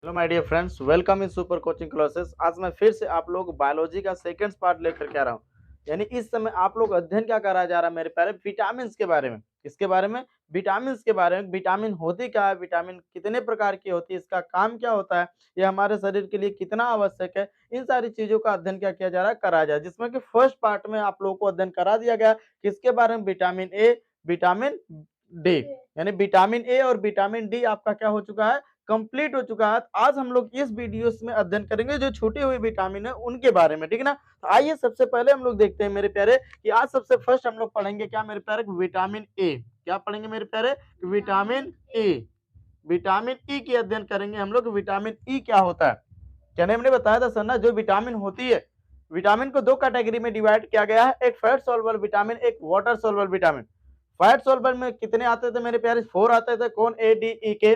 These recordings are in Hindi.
Hello my dear friends, welcome in super coaching classes. आज मैं फिर से आप लोग बायोलॉजी का सेकंड पार्ट लेकर के आ रहा हूँ। यानी इस समय आप लोग अध्ययन क्या कराया जा रहा है मेरे प्यारे, विटामिन के बारे में। इसके बारे में विटामिन के बारे में, विटामिन होती क्या है, विटामिन कितने प्रकार की होती है, इसका काम क्या होता है, ये हमारे शरीर के लिए कितना आवश्यक है, इन सारी चीजों का अध्ययन क्या किया जा रहा है, कराया जा रहा है। जिसमें कि फर्स्ट पार्ट में आप लोगों को अध्ययन करा दिया गया किसके बारे में, विटामिन ए, विटामिन डी। यानी विटामिन ए और विटामिन डी आपका क्या हो चुका है, कंप्लीट हो चुका है। आज हम लोग इस वीडियोस में अध्ययन करेंगे जो छूटी हुई विटामिन है उनके बारे में, ठीक है ना। तो आइए सबसे पहले हम लोग देखते हैं मेरे प्यारे कि आज सबसे फर्स्ट हम लोग पढ़ेंगे क्या मेरे प्यारे, विटामिन ए। क्या पढ़ेंगे मेरे प्यारे, विटामिन ए। विटामिन ई की अध्ययन करेंगे हम लोग। विटामिन ई क्या होता है, क्या हमने बताया था सर ना, जो विटामिन होती है, विटामिन को दो कैटेगरी में डिवाइड किया गया है, एक फैट सॉल्युबल विटामिन, एक water soluble vitamin. Fat soluble में कितने आते थे मेरे प्यारे, 4 आते थे, कौन, ए डी ई के।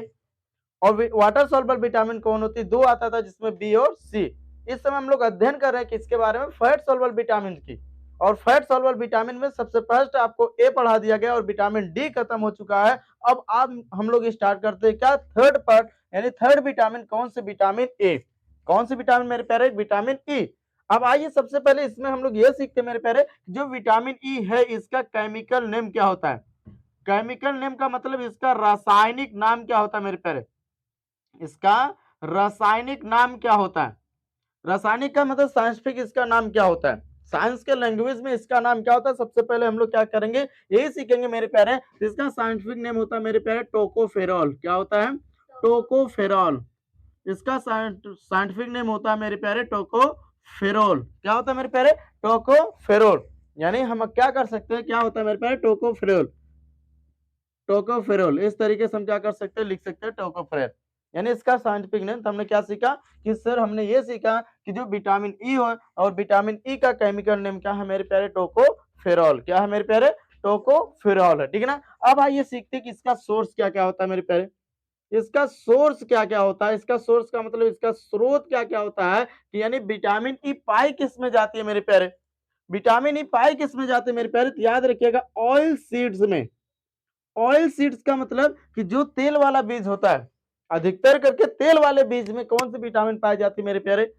और वाटर सॉल्युबल विटामिन कौन होती है, 2 आता था, जिसमें बी और सी। इस समय हम लोग अध्ययन कर रहे हैं किसके बारे में, फैट सॉल्युबल विटामिन की। और फैट सॉल्युबल विटामिन में सबसे फर्स्ट आपको ए पढ़ा दिया गया और विटामिन डी खत्म हो चुका है। अब आप हम लोग स्टार्ट करते हैं क्या, थर्ड पार्ट, यानी थर्ड विटामिन कौन से, विटामिन ए। कौन से विटामिन मेरे प्यारे, विटामिन ई। अब आइए सबसे पहले इसमें हम लोग ये सीखते हैं मेरे प्यारे, जो विटामिन ई है इसका केमिकल नेम क्या होता है। केमिकल नेम का मतलब इसका रासायनिक नाम क्या होता है मेरे प्यारे, इसका रासायनिक नाम क्या होता है। रासायनिक का मतलब साइंटिफिक इसका नाम क्या होता है, साइंस के लैंग्वेज में इसका नाम क्या होता है। सबसे पहले हम लोग क्या करेंगे, यही सीखेंगे मेरे प्यारे। इसका साइंटिफिक नेम होता है मेरे प्यारे टोकोफेरॉल। क्या होता है, टोकोफेरॉल। इसका साइंटिफिक नेम होता है मेरे प्यारे टोकोफेरॉल। क्या होता है मेरे प्यारे, टोकोफेरॉल। यानी हम क्या कर सकते हैं, क्या होता है मेरे प्यारे, टोकोफेरॉल। टोकोफेरॉल, इस तरीके से हम क्या कर सकते हैं, लिख सकते हैं टोकोफेरॉल। यानी इसका साइंटिफिक नेम। तो हमने क्या सीखा कि सर हमने ये सीखा कि जो विटामिन ई हो और विटामिन ई का केमिकल नेम क्या है मेरे प्यारे, टोकोफेरॉल। क्या है मेरे प्यारे, टोकोफेरॉल है, ठीक है ना। अब आइए सीखते हैं कि इसका सोर्स क्या क्या होता है मेरे प्यारे। इसका सोर्स क्या क्या होता है, इसका सोर्स का मतलब इसका स्रोत क्या क्या होता है कि यानी विटामिन ई पाई किस में जाती है मेरे प्यारे, विटामिन ई पाई किस में जाती है मेरे प्यारे। तो याद रखिएगा, ऑयल सीड्स में। ऑयल सीड्स का मतलब कि जो तेल वाला बीज होता है, अधिकतर करके तेल वाले बीज में कौन सी विटामिन पाई जाती है मेरे प्यारे,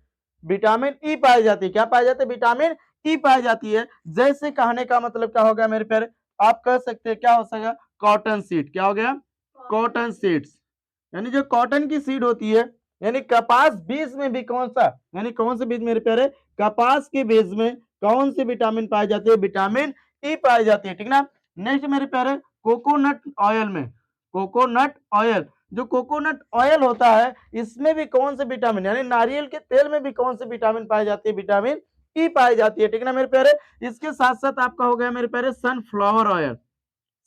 विटामिन ई पाई जाती है। क्या पाई जाती है, विटामिन ई पाई जाती है। जैसे कहने का मतलब क्या हो गया मेरे प्यारे, आप कह सकते हैं क्या हो सकेगा, कॉटन सीड। क्या हो गया, कॉटन सीड्स। यानी जो कॉटन की सीड होती है, यानी कपास बीज में भी कौन सा, यानी कौन से बीज मेरे प्यारे, कपास के बीज में कौन सी विटामिन पाई जाती है, विटामिन ई पाई जाती है, ठीक ना। नेक्स्ट मेरे प्यारे, कोकोनट ऑयल में, कोकोनट ऑयल, जो कोकोनट ऑयल होता है इसमें भी कौन से विटामिन, यानी नारियल के तेल में भी कौन से विटामिन पाई जाती है, विटामिन ई पाई जाती है, ठीक ना मेरे प्यारे। इसके साथ साथ आपका हो गया मेरे प्यारे सनफ्लावर ऑयल।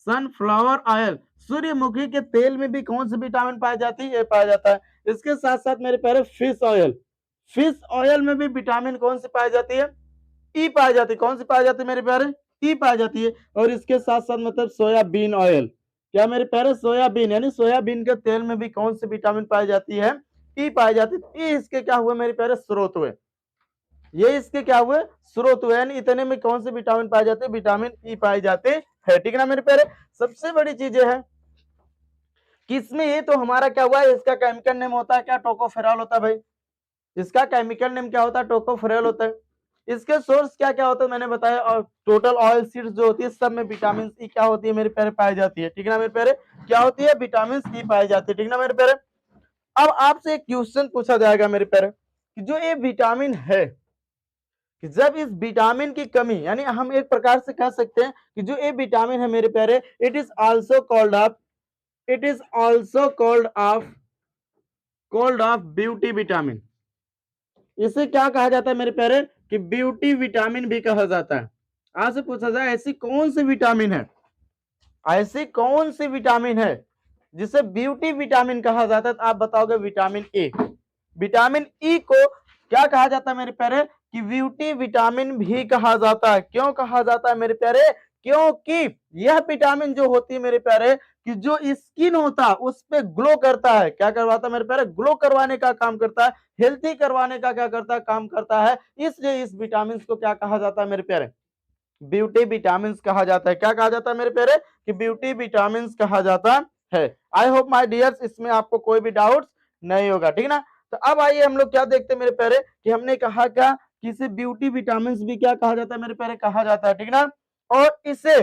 सनफ्लावर ऑयल, सूर्यमुखी के तेल में भी कौन सी विटामिन पाई जाती है, ये पाया जाता है। इसके साथ साथ मेरे प्यारे फिश ऑयल, फिश ऑयल में भी विटामिन कौन सी पाई जाती है, ई पाई जाती है। कौन सी पाई जाती है मेरे प्यारे, ई पाई जाती है। और इसके साथ साथ मतलब सोयाबीन ऑयल। क्या मेरे प्यारे, सोयाबीन, यानी सोयाबीन के तेल में भी कौन सी विटामिन पाई जाती है, ई पाई जाती है। ये इसके क्या हुए मेरे प्यारे, स्रोत हुए। ये इसके क्या हुए, स्रोत हुए। यानी इतने में कौन से विटामिन पाए जाते हैं, विटामिन ई पाए जाते हैं, ठीक है ना मेरे प्यारे। सबसे बड़ी चीज है किसमें, ये तो हमारा क्या हुआ है, इसका केमिकल नेम होता है क्या, टोकोफेरॉल होता है भाई। इसका केमिकल नेम क्या होता है, टोकोफेरॉल होता है। इसके सोर्स क्या क्या होता है मैंने बताया, और टोटल ऑयल सीड्स जो होती है सब में विटामिन सी क्या होती है मेरे प्यारे, पाई जाती है, ठीक है ना मेरे प्यारे। क्या होती है, विटामिन सी पाई जाती है, ठीक ना मेरे प्यारे। अब आपसे एक क्वेश्चन पूछा जाएगा मेरे प्यारे कि जो ये विटामिन है, कि जब इस विटामिन की कमी, यानी हम एक प्रकार से कह सकते हैं कि जो ये विटामिन है मेरे प्यारे, it is also called off, it is also called off beauty vitamin. इसे क्या कहा जाता है मेरे प्यारे, कि ब्यूटी विटामिन भी कहा जाता है। आज से पूछा जाए ऐसी कौन सी विटामिन है, ऐसी कौन सी विटामिन है जिसे ब्यूटी विटामिन कहा जाता है, तो आप बताओगे विटामिन ए। विटामिन ई को क्या कहा जाता है मेरे प्यारे, कि ब्यूटी विटामिन भी कहा जाता है। क्यों कहा जाता है मेरे प्यारे, क्योंकि यह विटामिन जो होती है मेरे प्यारे, कि जो स्किन होता है उस पे ग्लो करता है। क्या करवाता है मेरे प्यारे, ग्लो करवाने का काम करता है, हेल्थी करवाने का क्या करता है, काम करता है। इसलिए इस विटामिन को क्या कहा जाता है मेरे प्यारे, ब्यूटी विटामिन कहा जाता है। क्या कहा जाता है मेरे प्यारे, कि ब्यूटी विटामिन कहा जाता है। आई होप माय डियर्स इसमें आपको कोई भी डाउट नहीं होगा, ठीक ना। तो अब आइए हम लोग क्या देखते हैं मेरे प्यारे कि हमने कहा क्या कि इसे ब्यूटी विटामिन भी क्या कहा जाता है मेरे प्यारे, कहा जाता है, ठीक ना। और इसे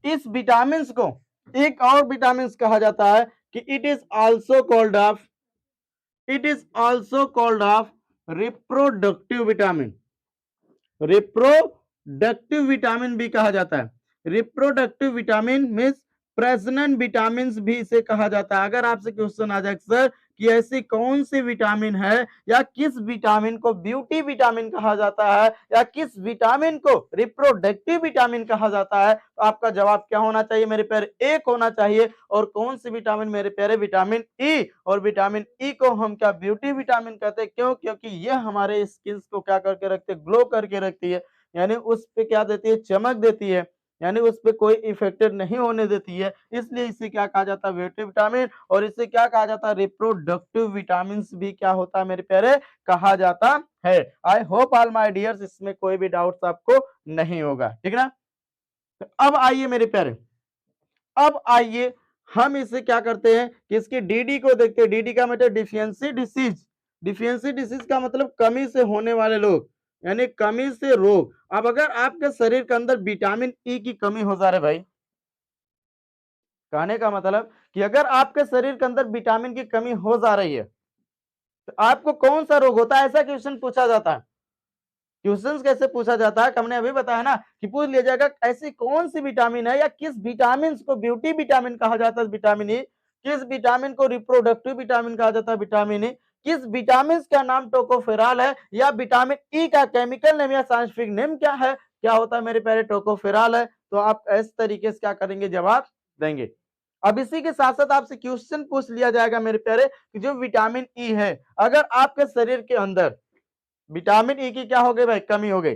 इस विटामिन को एक और विटामिन कहा जाता है कि it is also called off reproductive vitamin. Reproductive vitamin भी कहा जाता है। रिप्रोडक्टिव विटामिन मीन्स प्रजनन विटामिन भी इसे कहा जाता है। अगर आपसे क्वेश्चन आ जाए सर कि ऐसी कौन सी विटामिन है या किस विटामिन को ब्यूटी विटामिन कहा जाता है या किस विटामिन को रिप्रोडक्टिव विटामिन कहा जाता है, तो आपका जवाब क्या होना चाहिए मेरे प्यारे, एक होना चाहिए। और कौन सी विटामिन मेरे प्यारे, विटामिन ई। और विटामिन ई को हम क्या ब्यूटी विटामिन कहते हैं, क्यों? क्योंकि ये हमारे स्किन को क्या करके रखते हैं, ग्लो करके रखती है, यानी उस पे क्या देती है, चमक देती है, यानी उस पे कोई इफेक्टेड नहीं होने देती है, इसलिए इसे क्या कहा जाता है, ब्यूटी विटामिन। और इसे क्या कहा जाता है, रिप्रोडक्टिव विटामिन भी क्या होता है मेरे प्यारे, कहा जाता है। I hope all my dears इसमें कोई भी डाउट्स आपको नहीं होगा, ठीक ना। तो अब आइए मेरे प्यारे, अब आइए हम इसे क्या करते हैं कि इसकी डीडी को देखते हैं। डीडी का मतलब डिफिशियंसी डिसीज। डिफिशियंसी डिसीज का मतलब कमी से होने वाले लोग, यानी कमी से रोग। अब अगर आपके शरीर के अंदर विटामिन ई की कमी हो जा रही है भाई, कहने का मतलब कि अगर आपके शरीर के अंदर विटामिन की कमी हो जा रही है तो आपको कौन सा रोग होता है, ऐसा क्वेश्चन पूछा जाता है। क्वेश्चंस कैसे पूछा जाता है, हमने अभी बताया ना कि पूछ लिया जाएगा ऐसी कौन सी विटामिन है या किस विटामिन को ब्यूटी विटामिन कहा जाता है, विटामिन ई। किस विटामिन को रिप्रोडक्टिव विटामिन कहा जाता है, विटामिन ई। किस विटामिन का नाम टोकोफेरॉल है, या विटामिन ई का केमिकल नेम या साइंटिफिक नेम क्या है, क्या होता है मेरे प्यारे, टोकोफेरॉल है। तो आप इस तरीके से क्या करेंगे, जवाब देंगे। अब इसी के साथ साथ आपसे क्वेश्चन पूछ लिया जाएगा मेरे प्यारे कि जो विटामिन ई है, अगर आपके शरीर के अंदर विटामिन ई की क्या हो गई भाई, कमी हो गई,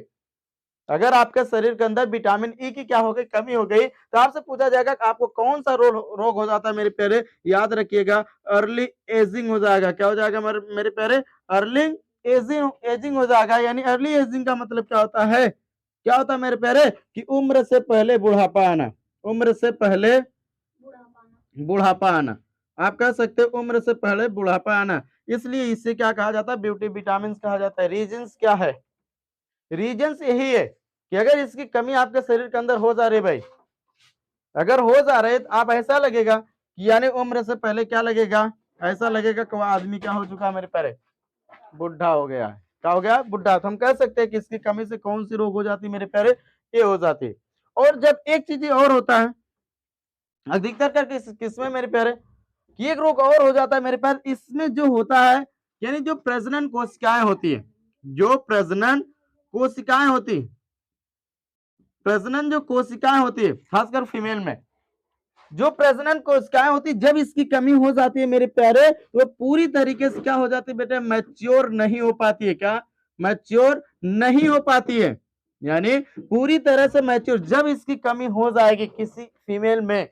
अगर आपके शरीर के अंदर विटामिन ई की क्या हो गई, कमी हो गई, तो आपसे पूछा जाएगा कि आपको कौन सा रोग हो जाता है मेरे प्यारे, याद रखिएगा अर्ली एजिंग हो जाएगा। क्या हो जाएगा मेरे प्यारे, अर्ली एजिंग एजिंग हो जाएगा। यानी अर्ली एजिंग का मतलब क्या होता है, क्या होता है मेरे प्यारे कि उम्र से पहले बुढ़ापा आना, उम्र से पहले बुढ़ापा आना। आप कह सकते हो उम्र से पहले बुढ़ापा आना, इसलिए इसे क्या कहा जाता है, ब्यूटी विटामिन कहा जाता है। रीजंस क्या है, रीजंस यही है कि अगर इसकी कमी आपके शरीर के अंदर हो जा रही है भाई, अगर हो जा रहे तो आप ऐसा लगेगा कि यानी उम्र से पहले क्या लगेगा, ऐसा लगेगा कि वह आदमी क्या हो चुका मेरे प्यारे, बुढ़ा हो गया है। क्या हो गया, बुढ़ा। तो हम कह सकते हैं कि इसकी कमी से कौन सी रोग हो जाती मेरे प्यारे, ये हो जाती। और जब एक चीज और होता है अधिकतर करके किसमें मेरे प्यारे, कि एक रोग और हो जाता है मेरे पास, इसमें जो होता है यानी जो प्रजनन कोशिकाएं होती है, जो प्रजनन कोशिकाएं होती, प्रजनन जो कोशिकाएं होती है खासकर फीमेल में, जो प्रजनन कोशिकाएं होती, जब इसकी कमी हो जाती है मेरे प्यारे, वो पूरी तरीके से क्या हो जाती है बेटे, मैच्योर नहीं हो पाती है। क्या, मैच्योर नहीं हो पाती है, यानी पूरी तरह से मैच्योर जब इसकी कमी हो जाएगी किसी फीमेल में,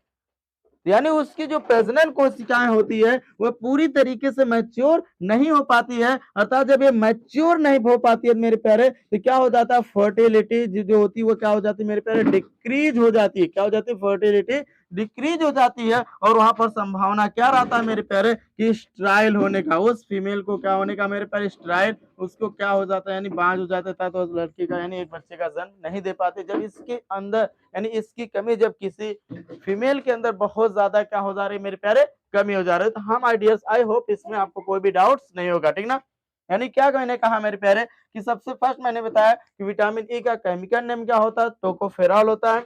यानी उसकी जो प्रजनन कोशिकाएं होती है वह पूरी तरीके से मैच्योर नहीं हो पाती है। अर्थात जब ये मैच्योर नहीं हो पाती है मेरे प्यारे, तो क्या हो जाता है, फर्टिलिटी जो होती है वो क्या हो जाती है मेरे प्यारे, डिक्रीज हो जाती है। क्या हो जाती है, फर्टिलिटी डिक्रीज हो जाती है। और वहां पर संभावना क्या रहता है मेरे प्यारे कि स्ट्राइल होने का, उस फीमेल को क्या होने का मेरे प्यारे, स्ट्राइल, उसको क्या हो जाता है यानी बांझ हो जाता था, तो उस लड़की का यानी एक बच्चे का जन्म नहीं दे पाते। जब इसके अंदर यानी इसकी कमी जब किसी फीमेल के अंदर बहुत ज्यादा क्या हो जा रही है मेरे प्यारे, कमी हो जा रही है। तो हम आइडियस, आई होप इसमें आपको कोई भी डाउट्स नहीं होगा, ठीक ना। यानी क्या मैंने कहा मेरे प्यारे कि सबसे फर्स्ट मैंने बताया कि विटामिन ई का केमिकल नेम क्या होता है, टोकोफेरॉल होता है।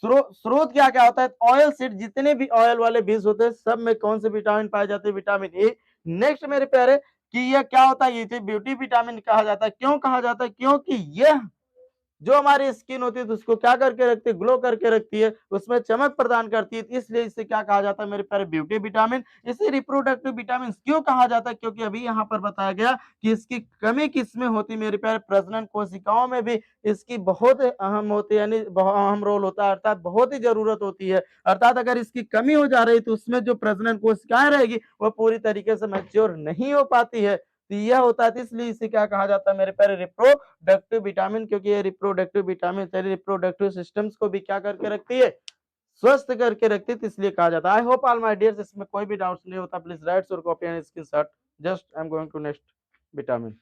स्रोत क्या क्या होता है, ऑयल सीड, जितने भी ऑयल वाले बीज होते हैं सब में कौन से विटामिन पाए जाते हैं, विटामिन ए। नेक्स्ट मेरे प्यारे कि यह क्या होता है, ये ब्यूटी विटामिन कहा जाता है। क्यों कहा जाता है, क्योंकि यह जो हमारी स्किन होती है तो उसको क्या करके रखती है, ग्लो करके रखती है, उसमें चमक प्रदान करती है, इसलिए इसे क्या कहा जाता है मेरे प्यारे, ब्यूटी विटामिन। इसे रिप्रोडक्टिव विटामिन क्यों कहा जाता है, क्योंकि अभी यहाँ पर बताया गया कि इसकी कमी किसमें होती है मेरे प्यारे, प्रजनन कोशिकाओं में भी इसकी बहुत अहम होती है, यानी बहुत अहम रोल होता है, अर्थात बहुत ही जरूरत होती है। अर्थात अगर इसकी कमी हो जा रही तो उसमें जो प्रजनन कोशिकाएं रहेगी वह पूरी तरीके से मैच्योर नहीं हो पाती है। तो यह होता है, इसलिए इसे क्या कहा जाता है मेरे प्यारे, रिप्रोडक्टिव विटामिन, क्योंकि ये रिप्रोडक्टिव विटामिन रिप्रोडक्टिव सिस्टम्स को भी क्या करके रखती है, स्वस्थ करके रखती है, इसलिए कहा जाता है। I hope all my dears इसमें कोई भी डाउट्स नहीं होता, please write your copy and screenshot just I am going to next vitamin.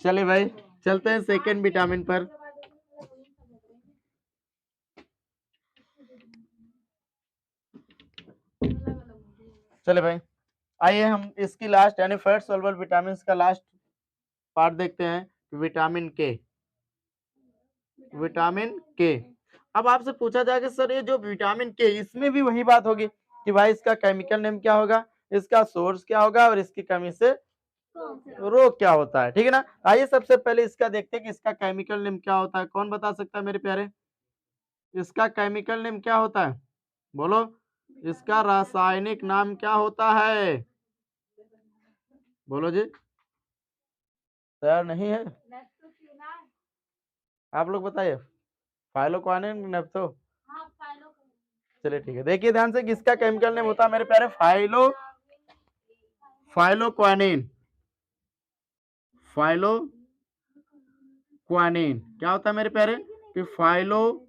चलिए भाई चलते हैं सेकेंड विटामिन पर। चले भाई आइए हम इसकी लास्ट यानी फैट सॉल्युबल विटामिन का लास्ट पार्ट देखते हैं, विटामिन के। विटामिन के, अब आपसे पूछा जाएगा सर ये जो विटामिन के, इसमें भी वही बात होगी कि भाई इसका केमिकल नेम क्या होगा, इसका सोर्स क्या होगा और इसकी कमी से रोग क्या होता है, ठीक है ना। आइए सबसे पहले इसका देखते हैं कि इसका केमिकल नेम क्या होता है। कौन बता सकता है मेरे प्यारे, इसका केमिकल नेम क्या होता है, बोलो। इसका रासायनिक नाम क्या होता है, बोलो जी। तैयार नहीं है, आप लोग बताइए। फाइलोक्वानिन, नेप्थो। चलिए ठीक है, देखिए ध्यान से किसका केमिकल नेम होता है मेरे प्यारे, फाइलोक्वानिन। फाइलोक्वानिन क्या होता है मेरे प्यारे कि फाइलोक्वानिन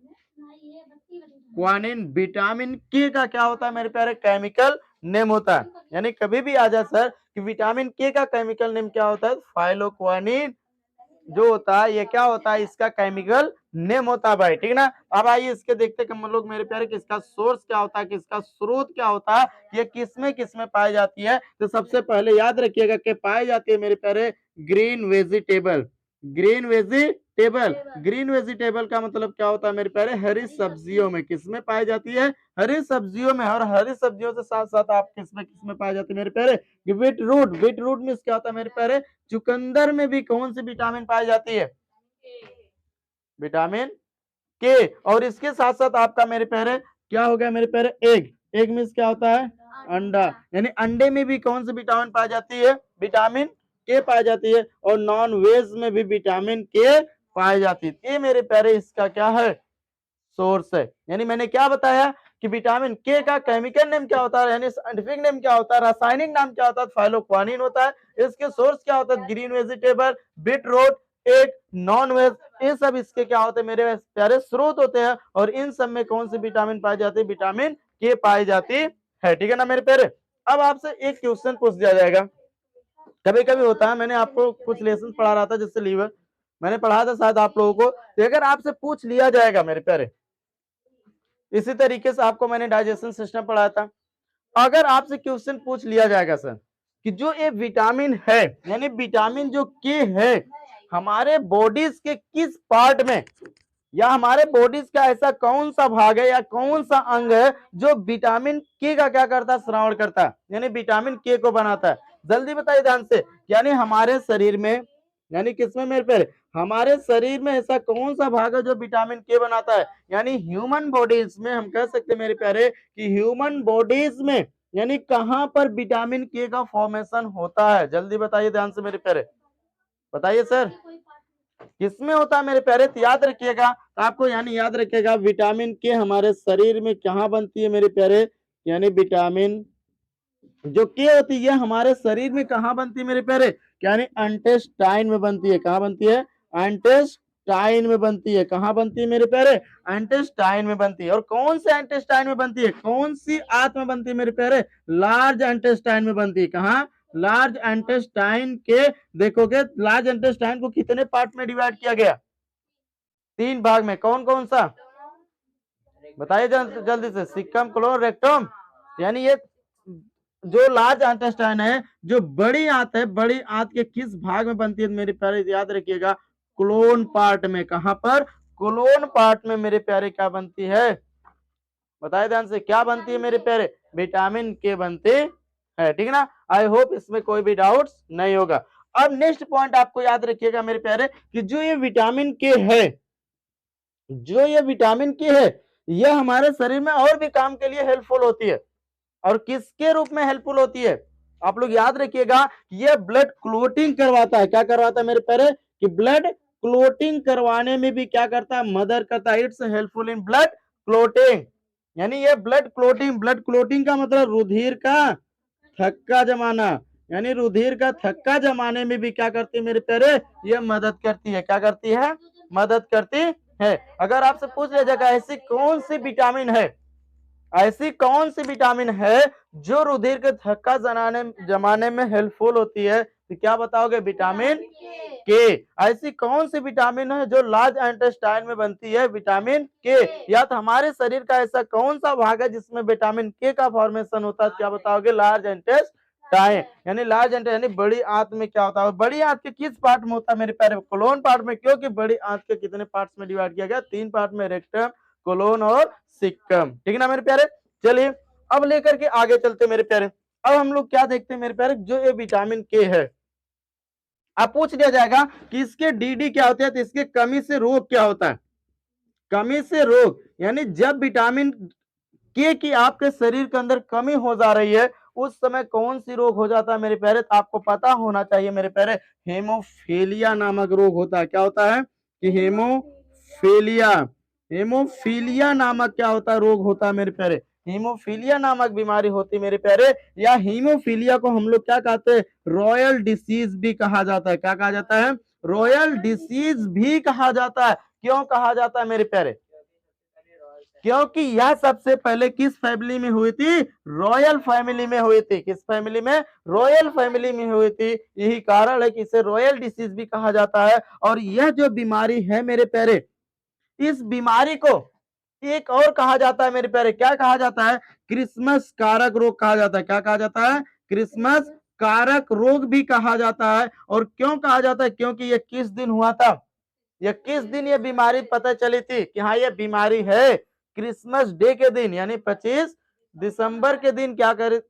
विटामिन के का क्या होता है मेरे प्यारे, केमिकल नेम होता है। यानी कभी भी आ जाए सर कि विटामिन के का केमिकल नेम क्या होता है, फाइलोक्वानिन जो होता है ये क्या होता है, इसका केमिकल नेम होता है भाई, ठीक है ना। अब आइए इसके देखते हैं हम लोग मेरे प्यारे कि इसका सोर्स क्या होता है, कि इसका स्रोत क्या होता है, ये किसमें पाई जाती है। तो सबसे पहले याद रखिएगा कि पाई जाती है मेरे प्यारे ग्रीन वेजिटेबल। ग्रीन वेजिटेबल का मतलब क्या होता है मेरे प्यारे, हरी सब्जियों में। किसमें पाई जाती है, हरी सब्जियों में। और हरी सब्जियों से साथ साथ आप किसमें पाई जाती है मेरे प्यारे, बीट रूट में क्या होता है मेरे प्यारे, चुकंदर में भी कौन सी विटामिन पाई जाती है, विटामिन के। और इसके साथ साथ आपका मेरे प्यारे क्या हो गया मेरे प्यारे, एग में क्या होता है, अंडा। यानी अंडे में भी कौन सी विटामिन पाई जाती है, विटामिन के पाई जाती है। और नॉन वेज में भी विटामिन के पाई जाती है। ये मेरे प्यारे इसका क्या है, सोर्स है। यानी मैंने क्या बताया कि विटामिन के का केमिकल नेम क्या होता है, यानी साइंटिफिक नेम क्या होता है, रासायनिक नाम क्या होता है, फाइलोक्वानिन होता है। इसके सोर्स क्या होता है, green vegetable, beet root, egg, non veg, ये सब इसके क्या होते हैं मेरे प्यारे स्रोत होते हैं। और इन सब में कौन सी विटामिन पाई जाती है, विटामिन के पाई जाती है, ठीक है ना मेरे प्यारे। अब आपसे एक क्वेश्चन पूछ दिया जाएगा, कभी कभी होता है, मैंने आपको कुछ लेसन पढ़ा रहा था जिससे लीवर मैंने पढ़ा था शायद आप लोगों को, तो अगर आपसे पूछ लिया जाएगा मेरे प्यारे, इसी तरीके से आपको मैंने डाइजेशन सिस्टम पढ़ाया था, अगर आपसे क्वेश्चन पूछ लिया जाएगा सर कि जो ये विटामिन है, यानी विटामिन जो के है, हमारे बॉडीज के किस पार्ट में, या हमारे बॉडीज का ऐसा कौन सा भाग है या कौन सा अंग है जो विटामिन के का क्या करता है, श्रावण करता है, यानी विटामिन के को बनाता है। जल्दी बताइए ध्यान से, यानी हमारे शरीर में, यानी किसमें मेरे पे, हमारे शरीर में ऐसा कौन सा भाग है जो विटामिन के बनाता है। यानी ह्यूमन बॉडीज में हम कह सकते हैं मेरे प्यारे कि ह्यूमन बॉडीज में यानी कहां पर विटामिन के का फॉर्मेशन होता है, जल्दी बताइए ध्यान से मेरे प्यारे, बताइए सर किसमें होता है मेरे प्यारे। तो याद रखिएगा, तो आपको यानी याद रखिएगा विटामिन के हमारे शरीर में कहाँ बनती है मेरे प्यारे, यानी विटामिन जो के होती है हमारे शरीर में कहाँ बनती है मेरे प्यारे, यानी इंटेस्टाइन में बनती है। कहाँ बनती है, इंटेस्टाइन में बनती है। कहाँ बनती है मेरे प्यारे, इंटेस्टाइन में बनती है। और कौन से इंटेस्टाइन में बनती है, कौन सी आंत में बनती है मेरे प्यारे, लार्ज इंटेस्टाइन में बनती है। कहाँ, लार्ज इंटेस्टाइन के, देखोगे लार्ज इंटेस्टाइन को कितने पार्ट में डिवाइड किया गया, 3 भाग में। कौन कौन सा बताइए जल्दी से, सिक्कम, कोलोन, रेक्टम। यानी ये जो लार्ज इंटेस्टाइन है, जो बड़ी आंत है, बड़ी आंत के किस भाग में बनती है मेरे प्यारे, याद रखिएगा कोलोन पार्ट में। कहां पर, कोलोन पार्ट में मेरे प्यारे क्या बनती है, बताए ध्यान से, क्या बनती है मेरे प्यारे, विटामिन के बनती है, ठीक है ना। आई होप इसमें कोई भी डाउट्स नहीं होगा। अब नेक्स्ट पॉइंट आपको याद रखिएगा मेरे प्यारे कि जो ये विटामिन के है, जो ये विटामिन के है, यह हमारे शरीर में और भी काम के लिए हेल्पफुल होती है। और किसके रूप में हेल्पफुल होती है, आप लोग याद रखिएगा, ये ब्लड क्लोटिंग करवाता है। क्या करवाता है मेरे प्यारे, कि ब्लड क्लोटिंग करवाने में भी क्या करता है, मदद करता है। It's helpful in blood clotting. यानी ये ब्लड क्लोटिंग का मतलब रुधिर का थक्का जमाना, यानी रुधिर का थक्का जमाने में भी क्या करती है मेरे प्यारे, ये मदद करती है। क्या करती है, मदद करती है। अगर आपसे पूछ लिया जाएगा ऐसी कौन सी विटामिन है ऐसी कौन सी विटामिन है जो रुधिर के थक्का जमाने में हेल्पफुल होती है? तो क्या बताओगे? विटामिन के। ऐसी कौन सी विटामिन है जो लार्ज इंटेस्टाइन में बनती है? विटामिन के। या तो हमारे शरीर का ऐसा कौन सा भाग है जिसमें विटामिन के का फॉर्मेशन होता है? क्या बताओगे? Large intestine. यानी लार्ज इंटेस्टाइन यानी बड़ी आंत में क्या होता है? बड़ी आंत के किस पार्ट में होता है मेरे प्यारे? कोलोन पार्ट में। क्योंकि बड़ी आंत के कितने पार्ट्स में डिवाइड किया गया? 3 पार्ट में, रेक्टम, कोलोन और सिक्कम। ठीक है ना मेरे प्यारे? चलिए अब लेकर के आगे चलते मेरे प्यारे। अब हम लोग क्या देखते हैं मेरे प्यारे? जो ये विटामिन के है, अब पूछ लिया जाएगा कि इसके डीडी क्या होते हैं, तो इसके कमी से रोग क्या होता है? कमी से रोग यानी जब विटामिन के की आपके शरीर के अंदर कमी हो जा रही है, उस समय कौन सी रोग हो जाता है मेरे प्यारे? तो आपको पता होना चाहिए मेरे प्यारे, हेमोफीलिया नामक रोग होता है। क्या होता है? कि हेमोफीलिया। हेमोफीलिया नामक क्या होता है? रोग होता है मेरे प्यारे। हीमोफीलिया नामक बीमारी होती है मेरे प्यारे। या हीमोफीलिया को हम लोग क्या कहते हैं? रॉयल डिसीज भी कहा जाता है। क्या कहा जाता है? रॉयल डिसीज भी कहा जाता है। क्यों कहा जाता है मेरे प्यारे? क्योंकि यह सबसे पहले किस फैमिली में हुई थी? रॉयल फैमिली में हुई थी। किस फैमिली में? रॉयल फैमिली में हुई थी। यही कारण है कि इसे रॉयल डिसीज भी कहा जाता है। और यह जो बीमारी है मेरे प्यारे, इस बीमारी को एक और कहा जाता है मेरे प्यारे। क्या कहा जाता है? क्रिसमस कारक रोग कहा जाता है। क्या कहा जाता है? क्रिसमस कारक रोग भी कहा जाता है। और क्यों कहा जाता है? क्योंकि ये किस दिन हुआ था? ये किस दिन ये बीमारी पता चली थी कि हाँ ये बीमारी है? क्रिसमस डे के दिन, यानी 25 दिसंबर के दिन क्या कर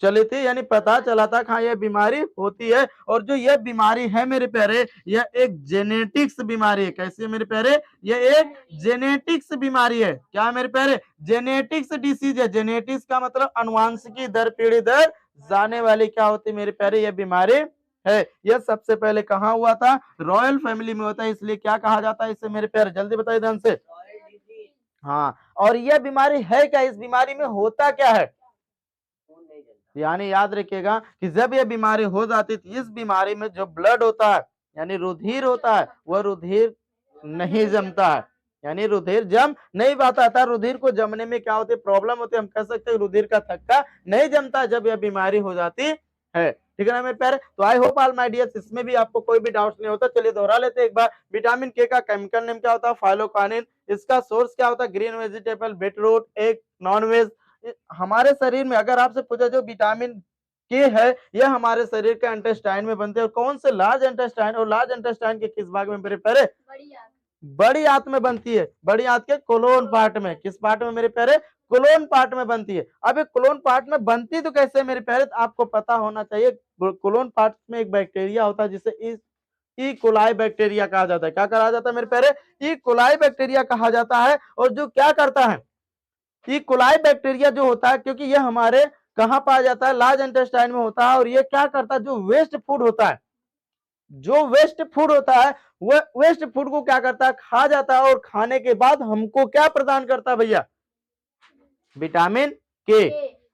चली थी, यानी पता चला था हाँ ये बीमारी होती है। और जो ये बीमारी है मेरे प्यारे, यह एक जेनेटिक्स बीमारी है। कैसी है मेरे प्यारे? यह एक जेनेटिक्स बीमारी है। क्या है मेरे प्यारे? जेनेटिक्स डिसीज है। जेनेटिक्स का मतलब अनुवांशिकी दर पीढ़ी दर जाने वाली क्या होती है मेरे प्यारे? यह बीमारी है। यह सबसे पहले कहाँ हुआ था? रॉयल फैमिली में होता है। इसलिए क्या कहा जाता है इसे मेरे प्यारे? जल्दी बताइए ध्यान से। हाँ, और यह बीमारी है क्या? इस बीमारी में होता क्या है? यानी याद रखिएगा कि जब यह बीमारी हो जाती है, इस बीमारी में जो ब्लड होता है यानी रुधिर होता है, वह रुधिर नहीं जमता है। यानी रुधिर जम नहीं पाता था। रुधिर को जमने में क्या होती है? प्रॉब्लम होती है। हम कह सकते हैं रुधिर का थक्का नहीं जमता जब यह बीमारी हो जाती है। ठीक है ना मेरे प्यारे? तो आई होप ऑल माय डियर्स इसमें भी आपको कोई भी डाउट नहीं होता। चलिए दोहरा लेते हैं एक बार। विटामिन के का केमिकल नेम क्या होता है? फाइलोकानिन। इसका सोर्स क्या होता है? Green vegetable, beetroot, egg, non veg. हमारे शरीर में अगर आपसे पूछा जो विटामिन के है, यह हमारे शरीर के इंटेस्टाइन में बनते हैं। और कौन से? Large intestine. और लार्ज इंटेस्टाइन के किस भाग में मेरे प्यारे? बड़ी आंत में बनती है। बड़ी आंत के कोलोन पार्ट में। किस पार्ट में मेरे प्यारे? कोलोन पार्ट में बनती है। अब ये कोलोन पार्ट में बनती तो कैसे है मेरे प्यारे? तो आपको पता होना चाहिए कोलोन पार्ट में एक बैक्टीरिया होता है जिसे ई कोलाई बैक्टीरिया कहा जाता है। क्या कहा जाता है मेरे प्यारे? ई कोलाई बैक्टीरिया कहा जाता है। और जो क्या करता है, ई कोलाई बैक्टीरिया जो होता है, क्योंकि ये हमारे कहाँ पाया जाता है? लार्ज इंटेस्टाइन में होता है। और ये क्या करता है? जो वेस्ट फूड होता है, जो वेस्ट फूड होता है, वह वेस्ट फूड को क्या करता है? खा जाता है। और खाने के बाद हमको क्या प्रदान करता है भैया? विटामिन के।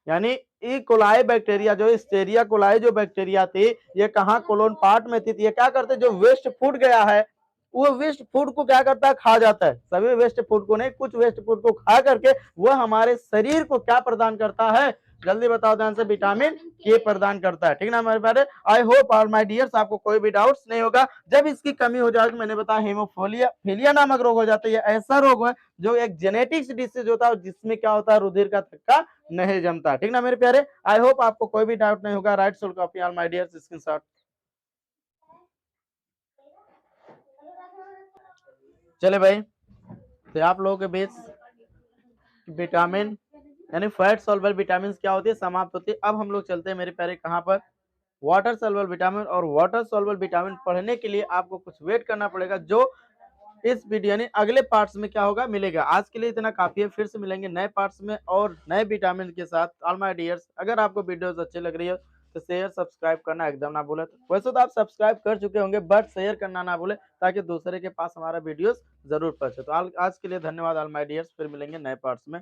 यानी ई कोलाई बैक्टीरिया जो स्टेरिया कोलाई जो बैक्टीरिया थी, ये कहाँ? कोलोन पार्ट में थी। ये क्या करते? जो वेस्ट फूड गया है, वो वेस्ट फूड को क्या करता है? खा जाता है। सभी वेस्ट फूड को नहीं, कुछ वेस्ट फूड को खा करके वह हमारे शरीर को क्या प्रदान करता है? जल्दी बताओ ध्यान से। विटामिन के प्रदान करता है। ठीक ना मेरे प्यारे? आई होप ऑल माय डियर्स आपको कोई भी डाउट्स नहीं होगा। जब इसकी कमी हो जाएगी, मैंने बताया हेमोफीलिया फीलिया नामक रोग हो जाता है। ये ऐसा रोग है जो एक जेनेटिक्स डिसीज होता है, जिसमें क्या होता है? रुधिर का थक्का नहीं जमता। ठीक ना मेरे प्यारे? आई होप आपको कोई भी डाउट नहीं होगा। Right sold copy all my dears screenshot. चले भाई, तो आप लोगों के बीच विटामिन यानी फैट सॉल्युबल विटामिन क्या होती है समाप्त होती है। अब हम लोग चलते हैं मेरे प्यारे कहाँ पर? Water soluble vitamin. और वाटर सॉल्युबल विटामिन पढ़ने के लिए आपको कुछ वेट करना पड़ेगा, जो इस वीडियो यानी अगले पार्ट्स में क्या होगा? मिलेगा। आज के लिए इतना काफी है। फिर से मिलेंगे नए पार्ट्स में और नए विटामिन के साथ। ऑल माय डियर्स, अगर आपको वीडियोस अच्छी लग रही है तो शेयर सब्सक्राइब करना एकदम ना भूले। वैसे तो आप सब्सक्राइब कर चुके होंगे, बट शेयर करना ना भूले ताकि दूसरे के पास हमारा वीडियोस जरूर पहुंचे। तो आज के लिए धन्यवाद ऑल माय डियर्स। फिर मिलेंगे नए पार्ट्स में।